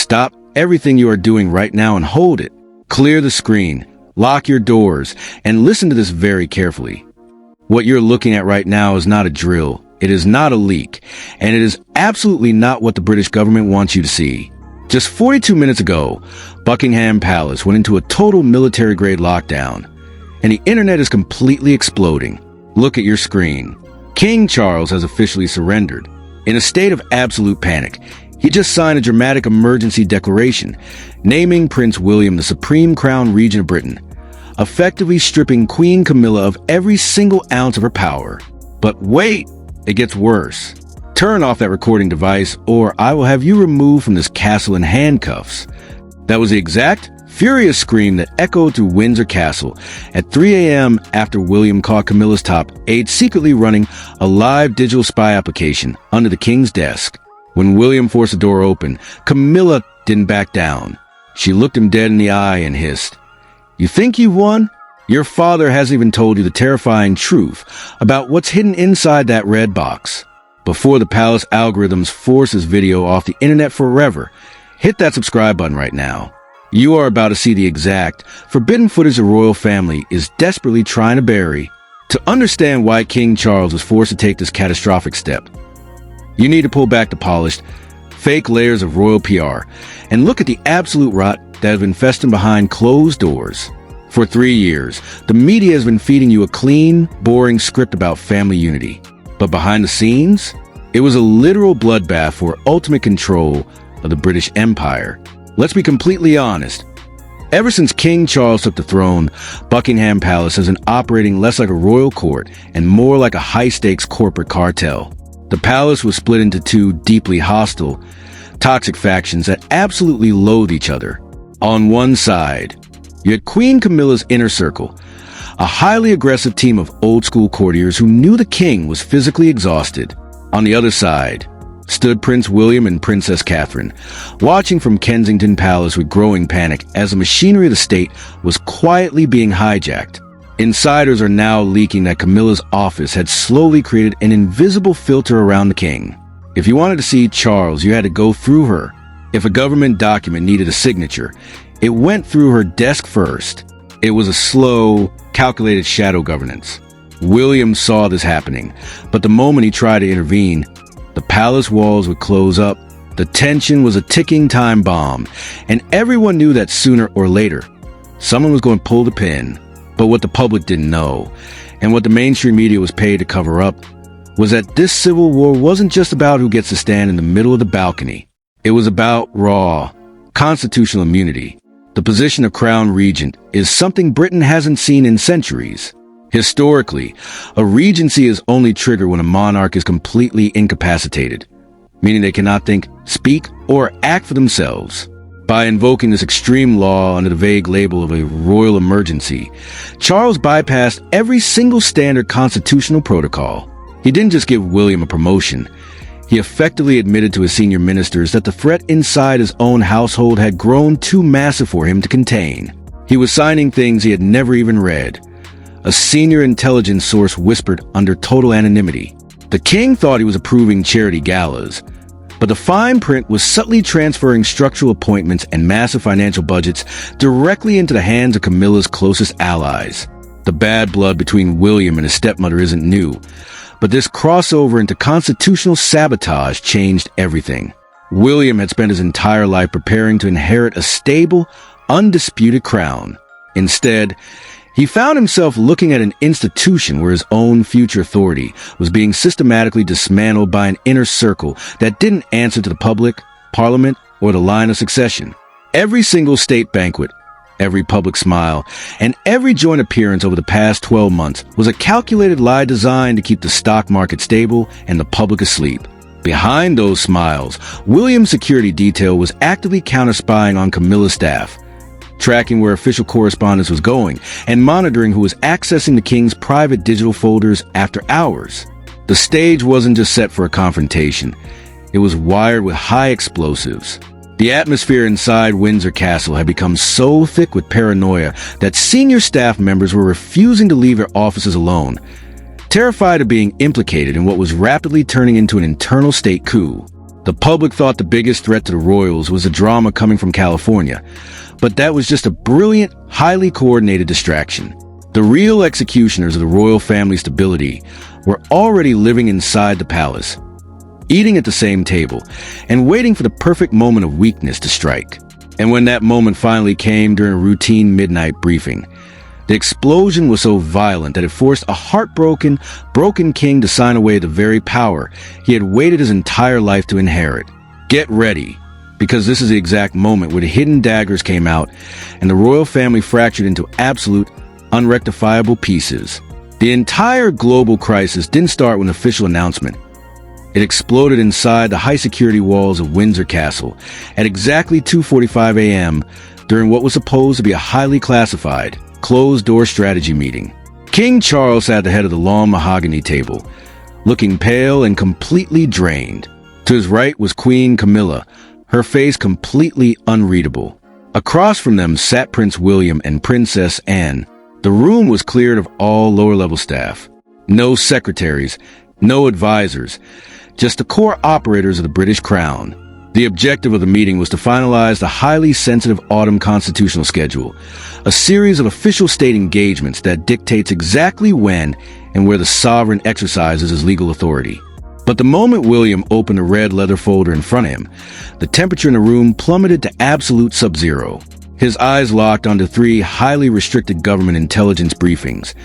Stop everything you are doing right now and hold it. Clear the screen, lock your doors, and listen to this very carefully. What you're looking at right now is not a drill. It is not a leak, and it is absolutely not what the British government wants you to see. Just 42 minutes ago, Buckingham Palace went into a total military-grade lockdown, and the internet is completely exploding. Look at your screen. King Charles has officially surrendered. In a state of absolute panic, he just signed a dramatic emergency declaration, naming Prince William the Supreme Crown Regent of Britain, effectively stripping Queen Camilla of every single ounce of her power. But wait, it gets worse. Turn off that recording device, or I will have you removed from this castle in handcuffs. That was the exact, furious scream that echoed through Windsor Castle at 3 a.m. after William caught Camilla's top aide secretly running a live digital spy application under the king's desk. When William forced the door open, Camilla didn't back down. She looked him dead in the eye and hissed, "You think you won? Your father hasn't even told you the terrifying truth about what's hidden inside that red box." Before the palace algorithms force this video off the internet forever, hit that subscribe button right now. You are about to see the exact, forbidden footage the royal family is desperately trying to bury. To understand why King Charles was forced to take this catastrophic step, you need to pull back the polished, fake layers of royal PR and look at the absolute rot that has been festering behind closed doors. For 3 years, the media has been feeding you a clean, boring script about family unity. But behind the scenes, it was a literal bloodbath for ultimate control of the British Empire. Let's be completely honest. Ever since King Charles took the throne, Buckingham Palace has been operating less like a royal court and more like a high-stakes corporate cartel. The palace was split into two deeply hostile, toxic factions that absolutely loathe each other. On one side, you had Queen Camilla's inner circle, a highly aggressive team of old-school courtiers who knew the king was physically exhausted. On the other side stood Prince William and Princess Catherine, watching from Kensington Palace with growing panic as the machinery of the state was quietly being hijacked. Insiders are now leaking that Camilla's office had slowly created an invisible filter around the king. If you wanted to see Charles, you had to go through her. If a government document needed a signature, it went through her desk first. It was a slow, calculated shadow governance. William saw this happening, but the moment he tried to intervene, the palace walls would close up. The tension was a ticking time bomb, and everyone knew that sooner or later, someone was going to pull the pin. But what the public didn't know, and what the mainstream media was paid to cover up, was that this civil war wasn't just about who gets to stand in the middle of the balcony. It was about raw, constitutional immunity. The position of Crown Regent is something Britain hasn't seen in centuries. Historically, a regency is only triggered when a monarch is completely incapacitated, meaning they cannot think, speak, or act for themselves. By invoking this extreme law under the vague label of a royal emergency, Charles bypassed every single standard constitutional protocol. He didn't just give William a promotion. He effectively admitted to his senior ministers that the threat inside his own household had grown too massive for him to contain. He was signing things he had never even read. A senior intelligence source whispered under total anonymity. The king thought he was approving charity galas, but the fine print was subtly transferring structural appointments and massive financial budgets directly into the hands of Camilla's closest allies. The bad blood between William and his stepmother isn't new, but this crossover into constitutional sabotage changed everything. William had spent his entire life preparing to inherit a stable, undisputed crown. Instead, he found himself looking at an institution where his own future authority was being systematically dismantled by an inner circle that didn't answer to the public, parliament, or the line of succession. Every single state banquet, every public smile, and every joint appearance over the past 12 months was a calculated lie designed to keep the stock market stable and the public asleep. Behind those smiles, William's security detail was actively counter-spying on Camilla's staff, tracking where official correspondence was going, and monitoring who was accessing the king's private digital folders after hours. The stage wasn't just set for a confrontation. It was wired with high explosives. The atmosphere inside Windsor Castle had become so thick with paranoia that senior staff members were refusing to leave their offices alone, terrified of being implicated in what was rapidly turning into an internal state coup. The public thought the biggest threat to the royals was a drama coming from California, but that was just a brilliant, highly coordinated distraction. The real executioners of the royal family's stability were already living inside the palace, eating at the same table, and waiting for the perfect moment of weakness to strike. And when that moment finally came during a routine midnight briefing, the explosion was so violent that it forced a broken king to sign away the very power he had waited his entire life to inherit. Get ready, because this is the exact moment where the hidden daggers came out and the royal family fractured into absolute, unrectifiable pieces. The entire global crisis didn't start with an official announcement. It exploded inside the high-security walls of Windsor Castle at exactly 2:45 a.m. during what was supposed to be a highly classified, closed-door strategy meeting. King Charles sat at the head of the long mahogany table, looking pale and completely drained. To his right was Queen Camilla, her face completely unreadable. Across from them sat Prince William and Princess Anne. The room was cleared of all lower-level staff. No secretaries, no advisors, just the core operators of the British Crown. The objective of the meeting was to finalize the highly sensitive autumn constitutional schedule, a series of official state engagements that dictates exactly when and where the sovereign exercises his legal authority. But the moment William opened the red leather folder in front of him, the temperature in the room plummeted to absolute sub-zero. His eyes locked onto 3 highly restricted government intelligence briefings,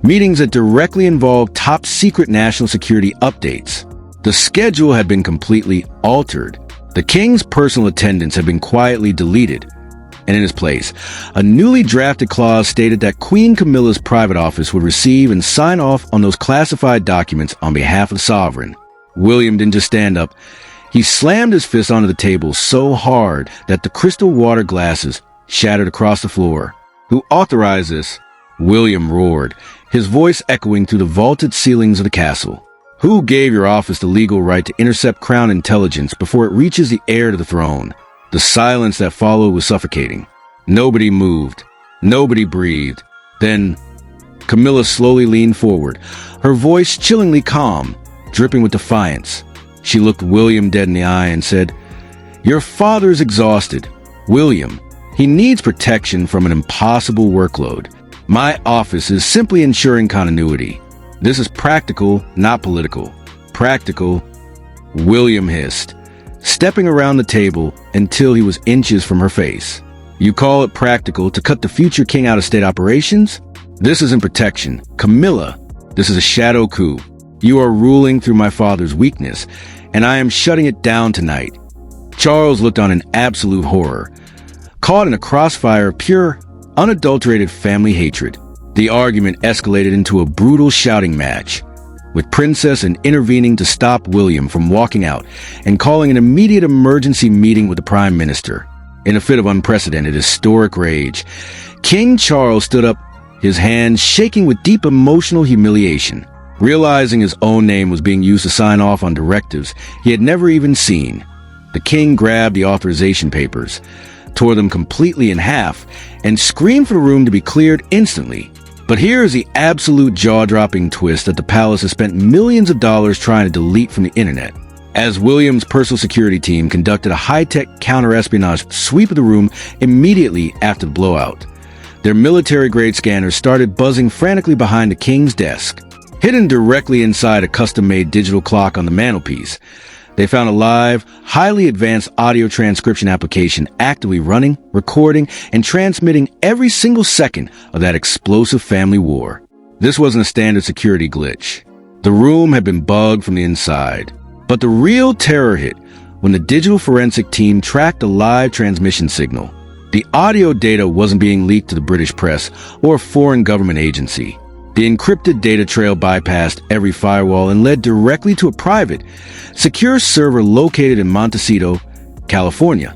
meetings that directly involved top-secret national security updates. The schedule had been completely altered. The king's personal attendance had been quietly deleted, and in his place, a newly drafted clause stated that Queen Camilla's private office would receive and sign off on those classified documents on behalf of the sovereign. William didn't just stand up. He slammed his fist onto the table so hard that the crystal water glasses shattered across the floor. "Who authorized this?" William roared, his voice echoing through the vaulted ceilings of the castle. "Who gave your office the legal right to intercept crown intelligence before it reaches the heir to the throne?" The silence that followed was suffocating. Nobody moved. Nobody breathed. Then, Camilla slowly leaned forward, her voice chillingly calm, dripping with defiance. She looked William dead in the eye and said, "Your father is exhausted. William, he needs protection from an impossible workload. My office is simply ensuring continuity. This is practical, not political." "Practical," William hissed, stepping around the table until he was inches from her face. "You call it practical to cut the future king out of state operations? This isn't protection. Camilla, this is a shadow coup. You are ruling through my father's weakness, and I am shutting it down tonight." Charles looked on in absolute horror, caught in a crossfire of pure, unadulterated family hatred. The argument escalated into a brutal shouting match, with Princess Anne intervening to stop William from walking out and calling an immediate emergency meeting with the Prime Minister. In a fit of unprecedented, historic rage, King Charles stood up, his hands shaking with deep emotional humiliation. Realizing his own name was being used to sign off on directives he had never even seen, the king grabbed the authorization papers, tore them completely in half, and screamed for the room to be cleared instantly. But here is the absolute jaw-dropping twist that the palace has spent millions of dollars trying to delete from the internet. As William's personal security team conducted a high-tech counter-espionage sweep of the room immediately after the blowout, their military-grade scanners started buzzing frantically behind the king's desk. Hidden directly inside a custom-made digital clock on the mantelpiece, they found a live, highly advanced audio transcription application actively running, recording, and transmitting every single second of that explosive family war. This wasn't a standard security glitch. The room had been bugged from the inside. But the real terror hit when the digital forensic team tracked the live transmission signal. The audio data wasn't being leaked to the British press or a foreign government agency. The encrypted data trail bypassed every firewall and led directly to a private, secure server located in Montecito, California.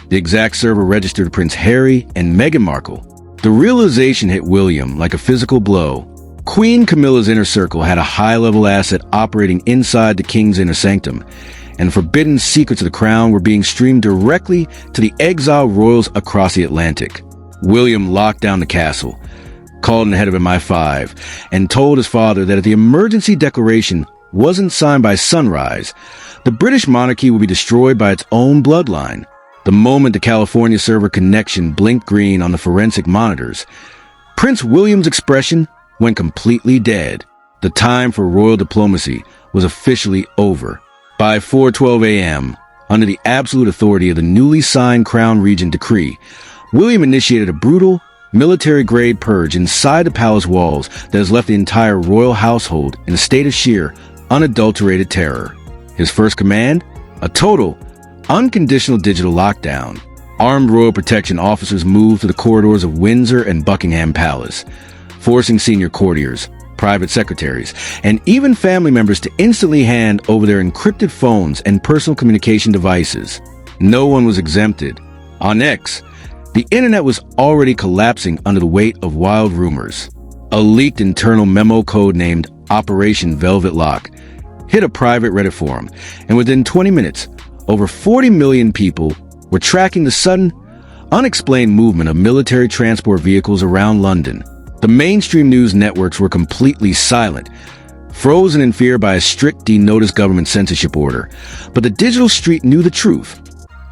The exact server registered to Prince Harry and Meghan Markle. The realization hit William like a physical blow. Queen Camilla's inner circle had a high-level asset operating inside the king's inner sanctum, and forbidden secrets of the crown were being streamed directly to the exiled royals across the Atlantic. William locked down the castle, called in the head of MI5, and told his father that if the emergency declaration wasn't signed by sunrise, the British monarchy would be destroyed by its own bloodline. The moment the California server connection blinked green on the forensic monitors, Prince William's expression went completely dead. The time for royal diplomacy was officially over. By 4:12 a.m., under the absolute authority of the newly signed Crown Regent decree, William initiated a brutal, military-grade purge inside the palace walls that has left the entire royal household in a state of sheer, unadulterated terror. His first command? A total, unconditional digital lockdown. Armed royal protection officers moved to the corridors of Windsor and Buckingham Palace, forcing senior courtiers, private secretaries, and even family members to instantly hand over their encrypted phones and personal communication devices. No one was exempted. On X, the internet was already collapsing under the weight of wild rumors. A leaked internal memo code named Operation Velvet Lock hit a private Reddit forum, and within 20 minutes, over 40 million people were tracking the sudden, unexplained movement of military transport vehicles around London. The mainstream news networks were completely silent, frozen in fear by a strict do-notice government censorship order. But the digital street knew the truth.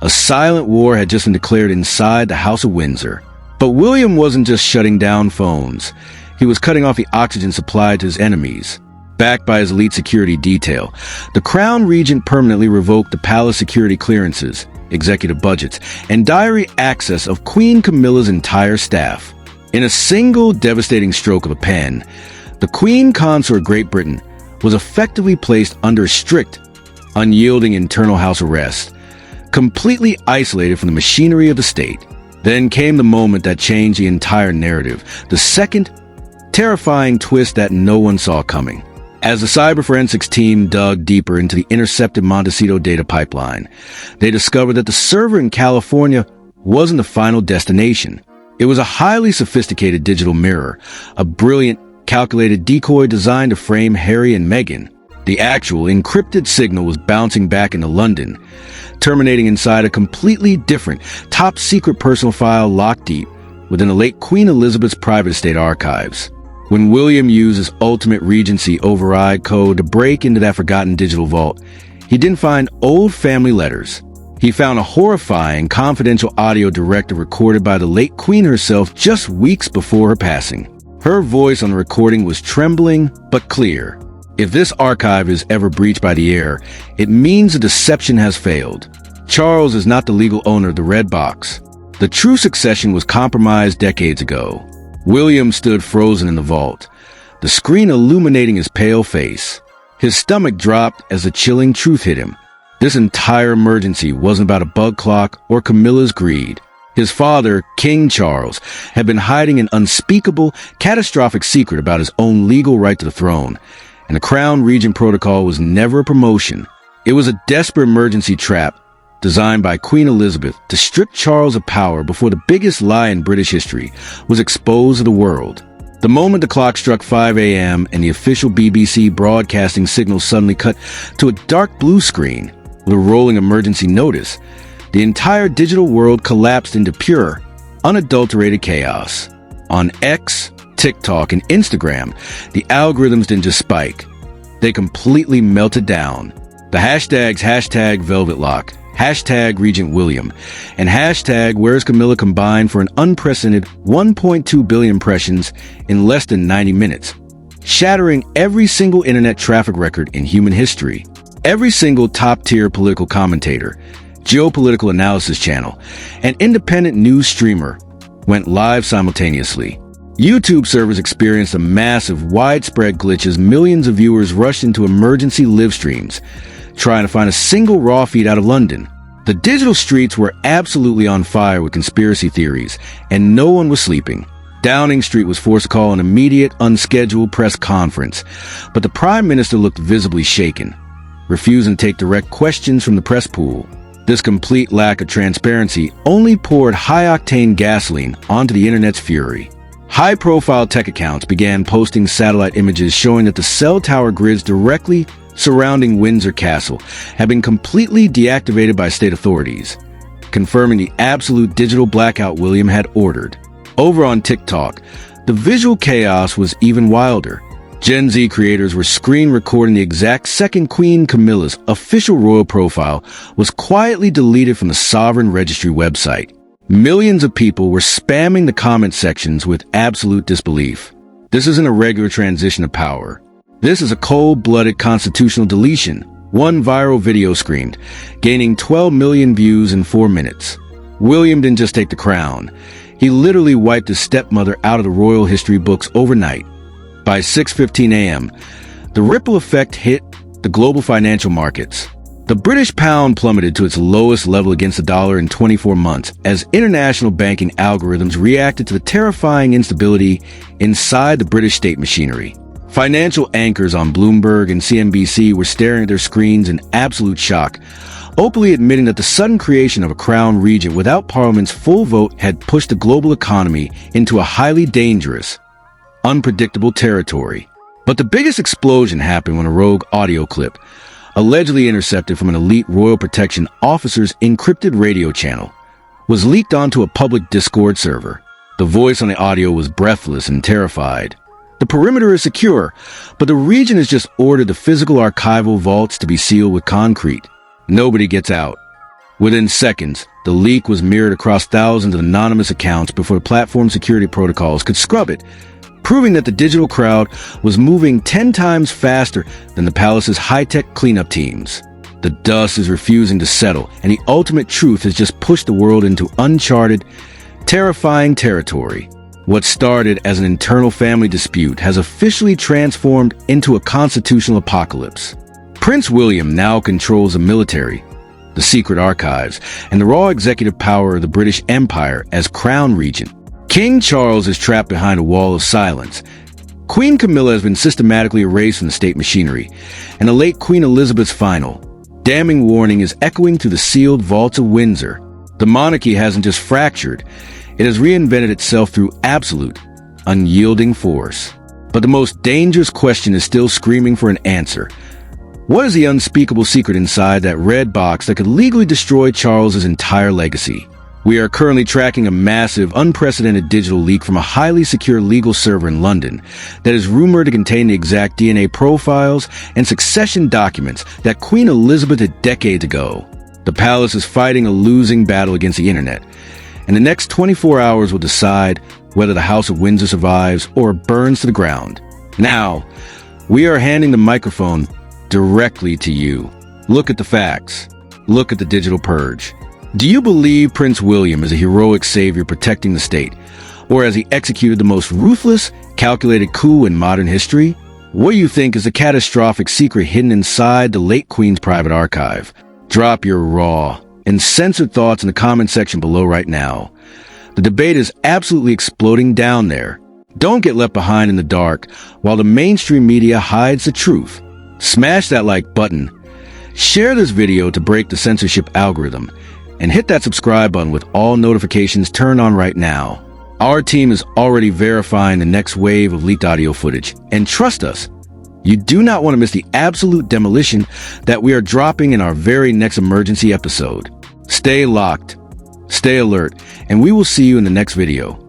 A silent war had just been declared inside the House of Windsor. But William wasn't just shutting down phones. He was cutting off the oxygen supply to his enemies. Backed by his elite security detail, the Crown Regent permanently revoked the palace security clearances, executive budgets, and diary access of Queen Camilla's entire staff. In a single devastating stroke of a pen, the Queen Consort of Great Britain was effectively placed under strict, unyielding internal house arrest, completely isolated from the machinery of the state. Then came the moment that changed the entire narrative, the second, terrifying twist that no one saw coming. As the cyber forensics team dug deeper into the intercepted Montecito data pipeline, they discovered that the server in California wasn't the final destination. It was a highly sophisticated digital mirror, a brilliant, calculated decoy designed to frame Harry and Meghan. The actual encrypted signal was bouncing back into London, terminating inside a completely different, top-secret personal file locked deep within the late Queen Elizabeth's private estate archives. When William used his ultimate Regency override code to break into that forgotten digital vault, he didn't find old family letters. He found a horrifying, confidential audio directive recorded by the late Queen herself just weeks before her passing. Her voice on the recording was trembling but clear. If this archive is ever breached by the air, it means the deception has failed. Charles is not the legal owner of the Red Box. The true succession was compromised decades ago. William stood frozen in the vault, the screen illuminating his pale face. His stomach dropped as the chilling truth hit him. This entire emergency wasn't about a bug clock or Camilla's greed. His father, King Charles, had been hiding an unspeakable, catastrophic secret about his own legal right to the throne, and the Crown Regent protocol was never a promotion. It was a desperate emergency trap designed by Queen Elizabeth to strip Charles of power before the biggest lie in British history was exposed to the world. The moment the clock struck 5 a.m. and the official BBC broadcasting signal suddenly cut to a dark blue screen with a rolling emergency notice, the entire digital world collapsed into pure, unadulterated chaos. On X, TikTok, and Instagram, the algorithms didn't just spike. They completely melted down. The hashtags #VelvetLock, #Regent William, and #Where's Camilla combined for an unprecedented 1.2 billion impressions in less than 90 minutes, shattering every single internet traffic record in human history. Every single top-tier political commentator, geopolitical analysis channel, and independent news streamer went live simultaneously. YouTube servers experienced a massive, widespread glitch as millions of viewers rushed into emergency live streams, trying to find a single raw feed out of London. The digital streets were absolutely on fire with conspiracy theories, and no one was sleeping. Downing Street was forced to call an immediate, unscheduled press conference, but the Prime Minister looked visibly shaken, refusing to take direct questions from the press pool. This complete lack of transparency only poured high-octane gasoline onto the internet's fury. High-profile tech accounts began posting satellite images showing that the cell tower grids directly surrounding Windsor Castle had been completely deactivated by state authorities, confirming the absolute digital blackout William had ordered. Over on TikTok, the visual chaos was even wilder. Gen Z creators were screen recording the exact second Queen Camilla's official royal profile was quietly deleted from the Sovereign Registry website. Millions of people were spamming the comment sections with absolute disbelief. This isn't a regular transition of power. This is a cold-blooded constitutional deletion. One viral video screamed, gaining 12 million views in 4 minutes. William didn't just take the crown. He literally wiped his stepmother out of the royal history books overnight. By 6:15 a.m., the ripple effect hit the global financial markets. The British pound plummeted to its lowest level against the dollar in 24 months as international banking algorithms reacted to the terrifying instability inside the British state machinery. Financial anchors on Bloomberg and CNBC were staring at their screens in absolute shock, openly admitting that the sudden creation of a crown regent without Parliament's full vote had pushed the global economy into a highly dangerous, unpredictable territory. But the biggest explosion happened when a rogue audio clip, allegedly intercepted from an elite royal protection officer's encrypted radio channel, was leaked onto a public Discord server. The voice on the audio was breathless and terrified. The perimeter is secure, but the regent has just ordered the physical archival vaults to be sealed with concrete. Nobody gets out. Within seconds, the leak was mirrored across thousands of anonymous accounts before platform security protocols could scrub it, proving that the digital crowd was moving 10 times faster than the palace's high-tech cleanup teams. The dust is refusing to settle, and the ultimate truth has just pushed the world into uncharted, terrifying territory. What started as an internal family dispute has officially transformed into a constitutional apocalypse. Prince William now controls the military, the secret archives, and the raw executive power of the British Empire as Crown Regent. King Charles is trapped behind a wall of silence. Queen Camilla has been systematically erased from the state machinery, and the late Queen Elizabeth's final, damning warning is echoing through the sealed vaults of Windsor. The monarchy hasn't just fractured, it has reinvented itself through absolute, unyielding force. But the most dangerous question is still screaming for an answer. What is the unspeakable secret inside that red box that could legally destroy Charles's entire legacy? We are currently tracking a massive, unprecedented digital leak from a highly secure legal server in London that is rumored to contain the exact DNA profiles and succession documents that Queen Elizabeth had decades ago. The palace is fighting a losing battle against the internet, and the next 24 hours will decide whether the House of Windsor survives or burns to the ground. Now, we are handing the microphone directly to you. Look at the facts. Look at the digital purge. Do you believe Prince William is a heroic savior protecting the state, or has he executed the most ruthless, calculated coup in modern history? What do you think is the catastrophic secret hidden inside the late Queen's private archive? Drop your raw and censored thoughts in the comment section below right now. The debate is absolutely exploding down there. Don't get left behind in the dark while the mainstream media hides the truth. Smash that like button, share this video to break the censorship algorithm, and hit that subscribe button with all notifications turned on right now. Our team is already verifying the next wave of leaked audio footage, and trust us, you do not want to miss the absolute demolition that we are dropping in our very next emergency episode. Stay locked, stay alert, and we will see you in the next video.